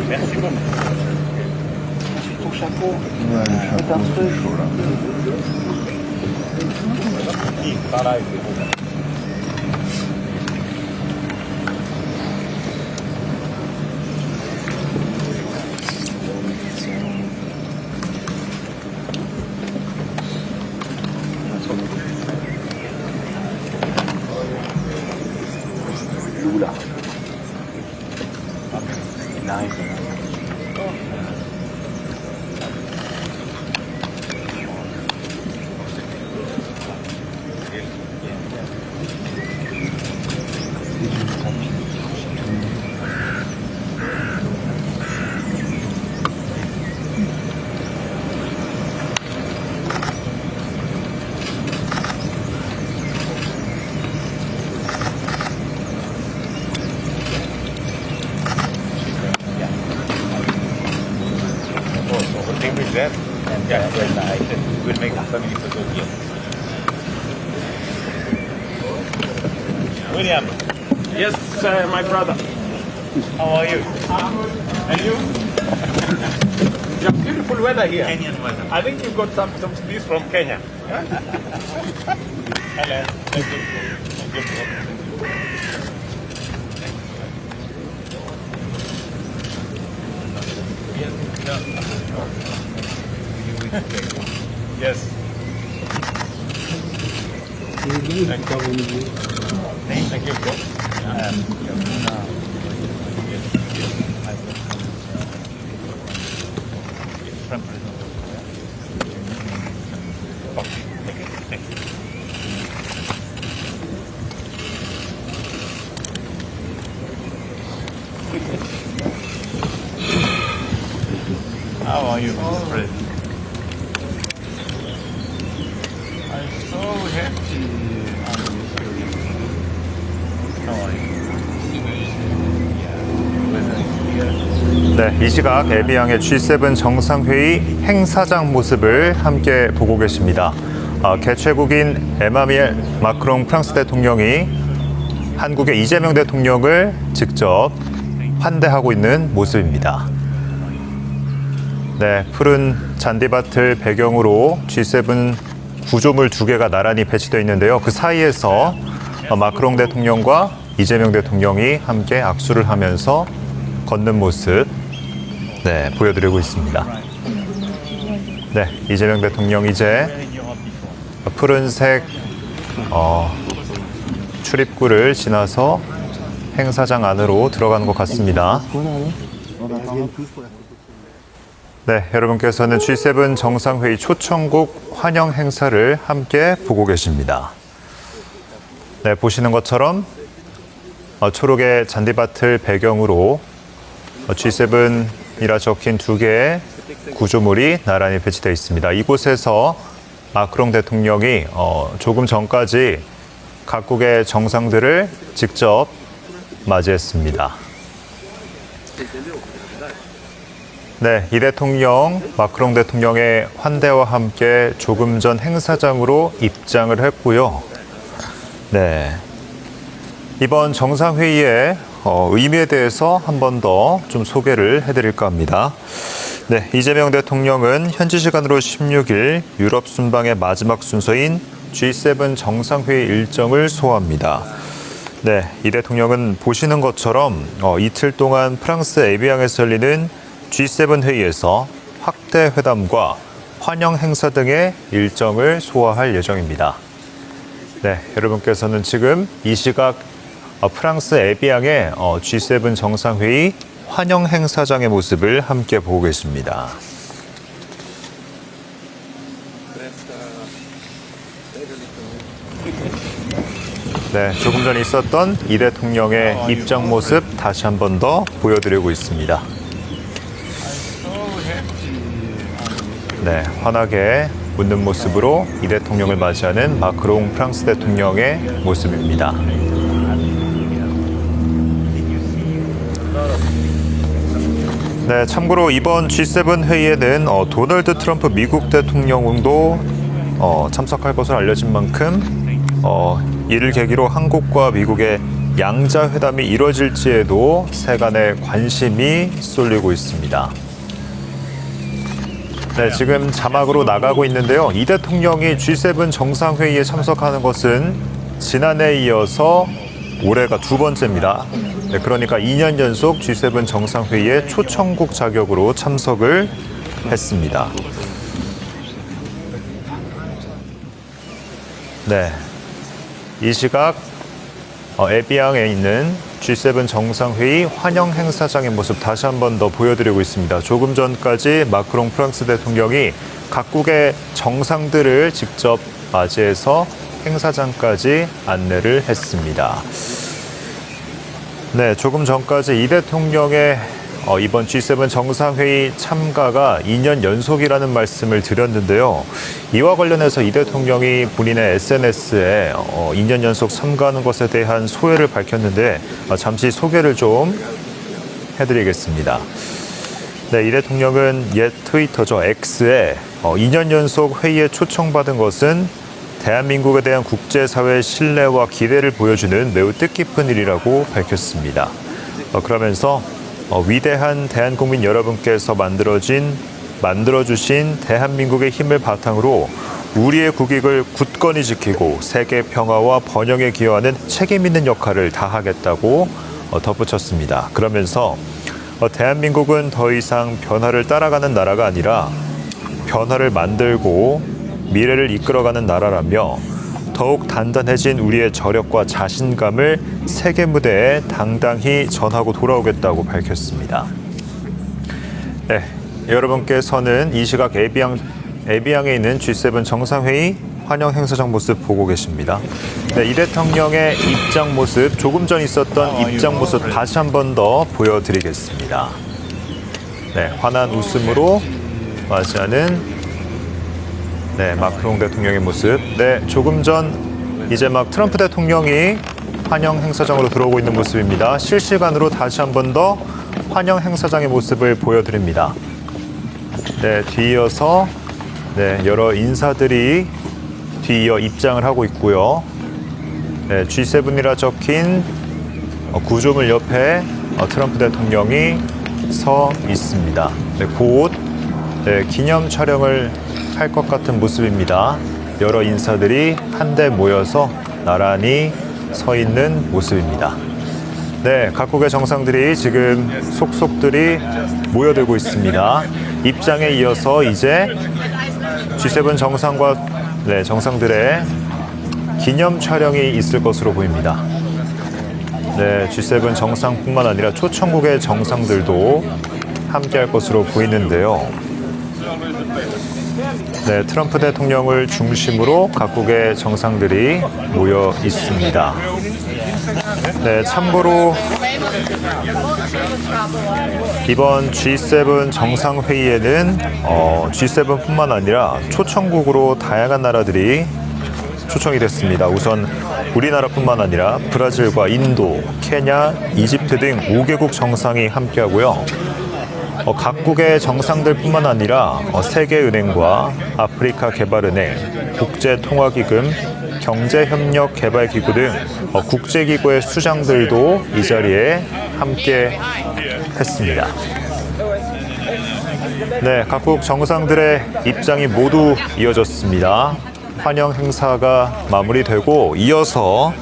Merci beaucoup. Ton chapeau. Ouais, le chapeau, c'est chaud là. Par là, Oula. Il arrive. everything is there. And when I will make a family photo here. William. Yes, my brother. How are you? And you? You have beautiful weather here. Kenyan weather. I think you've got some beef from Kenya. Hello. Thank you. Yes. Thank you, bro. How are you, Mr. President? I'm so happy. How are you? 네, 이 시각 에비앙의 G7 정상회의 행사장 모습을 함께 보고 계십니다. 개최국인 에마뉘엘 마크롱 프랑스 대통령이 한국의 이재명 대통령을 직접 환대하고 있는 모습입니다. 네, 푸른 잔디밭을 배경으로 G7 구조물 2개가 나란히 배치되어 있는데요. 그 사이에서 마크롱 대통령과 이재명 대통령이 함께 악수를 하면서 걷는 모습 보여드리고 있습니다. 네, 이재명 대통령 이제 푸른색 출입구를 지나서 행사장 안으로 들어가는 것 같습니다. 네, 여러분께서는 G7 정상회의 초청국 환영 행사를 함께 보고 계십니다. 네, 보시는 것처럼 초록의 잔디밭을 배경으로 G7이라 적힌 2개의 구조물이 나란히 배치되어 있습니다. 이곳에서 마크롱 대통령이 조금 전까지 각국의 정상들을 직접 맞이했습니다. 네, 이 대통령, 마크롱 대통령의 환대와 함께 조금 전 행사장으로 입장을 했고요. 네, 이번 정상회의의 의미에 대해서 한 번 더 좀 소개를 해드릴까 합니다. 네, 이재명 대통령은 현지 시간으로 16일 유럽 순방의 마지막 순서인 G7 정상회의 일정을 소화합니다. 네, 이 대통령은 보시는 것처럼 이틀 동안 프랑스 에비앙에서 열리는 G7 회의에서 확대 회담과 환영 행사 등의 일정을 소화할 예정입니다. 네, 여러분께서는 지금 이 시각 프랑스 에비앙의 G7 정상회의 환영 행사장의 모습을 함께 보고 계십니다. 네, 조금 전에 있었던 이 대통령의 입장 모습 다시 한 번 더 보여드리고 있습니다. 네, 환하게 웃는 모습으로 이 대통령을 맞이하는 마크롱 프랑스 대통령의 모습입니다. 네, 참고로 이번 G7 회의에는 도널드 트럼프 미국 대통령도 참석할 것으로 알려진 만큼 이를 계기로 한국과 미국의 양자 회담이 이뤄질지에도 세간의 관심이 쏠리고 있습니다. 네, 지금 자막으로 나가고 있는데요. 이 대통령이 G7 정상회의에 참석하는 것은 지난해에 이어서 올해가 두 번째입니다. 네, 그러니까 2년 연속 G7 정상회의에 초청국 자격으로 참석을 했습니다. 네, 이 시각 에비앙에 있는 G7 정상회의 환영 행사장의 모습 다시 한 번 더 보여드리고 있습니다. 조금 전까지 마크롱 프랑스 대통령이 각국의 정상들을 직접 맞이해서 행사장까지 안내를 했습니다. 네, 조금 전까지 이 대통령의 이번 G7 정상회의 참가가 2년 연속이라는 말씀을 드렸는데요. 이와 관련해서 이 대통령이 본인의 SNS에 2년 연속 참가하는 것에 대한 소회를 밝혔는데 잠시 소개를 좀 해드리겠습니다. 네, 이 대통령은 옛 트위터죠. X에 2년 연속 회의에 초청받은 것은 대한민국에 대한 국제사회의 신뢰와 기대를 보여주는 매우 뜻깊은 일이라고 밝혔습니다. 그러면서 위대한 대한국민 여러분께서 만들어주신 대한민국의 힘을 바탕으로 우리의 국익을 굳건히 지키고 세계 평화와 번영에 기여하는 책임 있는 역할을 다하겠다고 덧붙였습니다. 그러면서 대한민국은 더 이상 변화를 따라가는 나라가 아니라 변화를 만들고 미래를 이끌어가는 나라라며 더욱 단단해진 우리의 저력과 자신감을 세계 무대에 당당히 전하고 돌아오겠다고 밝혔습니다. 네, 여러분께서는 이 시각 에비앙에 있는 G7 정상회의 환영 행사장 모습 보고 계십니다. 네, 이 대통령의 입장 모습, 조금 전 있었던 입장 모습 다시 한 번 더 보여드리겠습니다. 네, 환한 웃음으로 맞이하는 마크롱 대통령의 모습. 네, 조금 전 이제 막 트럼프 대통령이 환영 행사장으로 들어오고 있는 모습입니다. 실시간으로 다시 한 번 더 환영 행사장의 모습을 보여드립니다. 네, 뒤이어서 여러 인사들이 뒤이어 입장을 하고 있고요. 네, G7이라 적힌 구조물 옆에 트럼프 대통령이 서 있습니다. 네, 곧 기념 촬영을 할 것 같은 모습입니다. 여러 인사들이 한데 모여서 나란히 서 있는 모습입니다. 네, 각국의 정상들이 지금 속속들이 모여들고 있습니다. 입장에 이어서 이제 G7 정상들의 기념 촬영이 있을 것으로 보입니다. 네, G7 정상뿐만 아니라 초청국의 정상들도 함께할 것으로 보이는데요. 네, 트럼프 대통령을 중심으로 각국의 정상들이 모여 있습니다. 네, 참고로 이번 G7 정상회의에는 G7뿐만 아니라 초청국으로 다양한 나라들이 초청이 됐습니다. 우선 우리나라뿐만 아니라 브라질과 인도, 케냐, 이집트 등 5개국 정상이 함께하고요. 각국의 정상들뿐만 아니라 세계은행과 아프리카 개발은행, 국제통화기금, 경제협력개발기구 등 국제기구의 수장들도 이 자리에 함께 했습니다. 네, 각국 정상들의 입장이 모두 이어졌습니다. 환영 행사가 마무리되고 이어서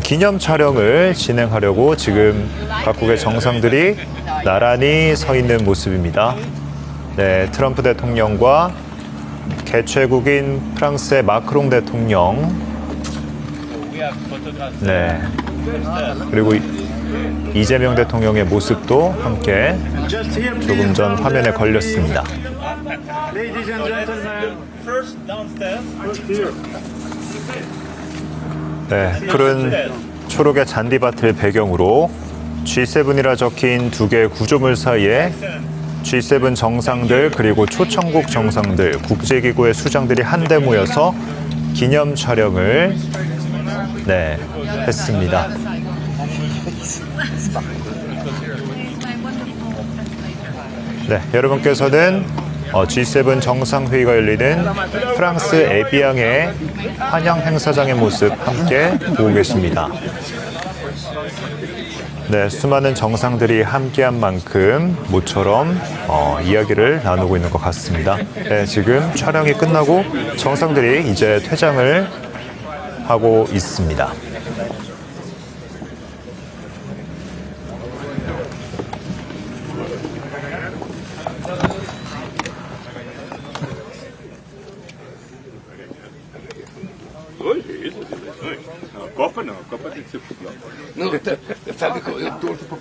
기념 촬영을 진행하려고 지금 각국의 정상들이 나란히 서 있는 모습입니다. 네, 트럼프 대통령과 개최국인 프랑스의 마크롱 대통령, 네, 그리고 이재명 대통령의 모습도 함께 조금 전 화면에 걸렸습니다. 네, 푸른 초록의 잔디밭을 배경으로 G7이라 적힌 두 개의 구조물 사이에 G7 정상들 그리고 초청국 정상들, 국제기구의 수장들이 한데 모여서 기념 촬영을 했습니다. 네, 여러분께서는 G7 정상회의가 열리는 프랑스 에비앙의 환영 행사장의 모습 함께 보고 계십니다. 네, 수많은 정상들이 함께한 만큼 모처럼 이야기를 나누고 있는 것 같습니다. 네, 지금 촬영이 끝나고 정상들이 이제 퇴장을 하고 있습니다. Copa não, Copa tem que ser futebol. Não, sabe que eu torço pro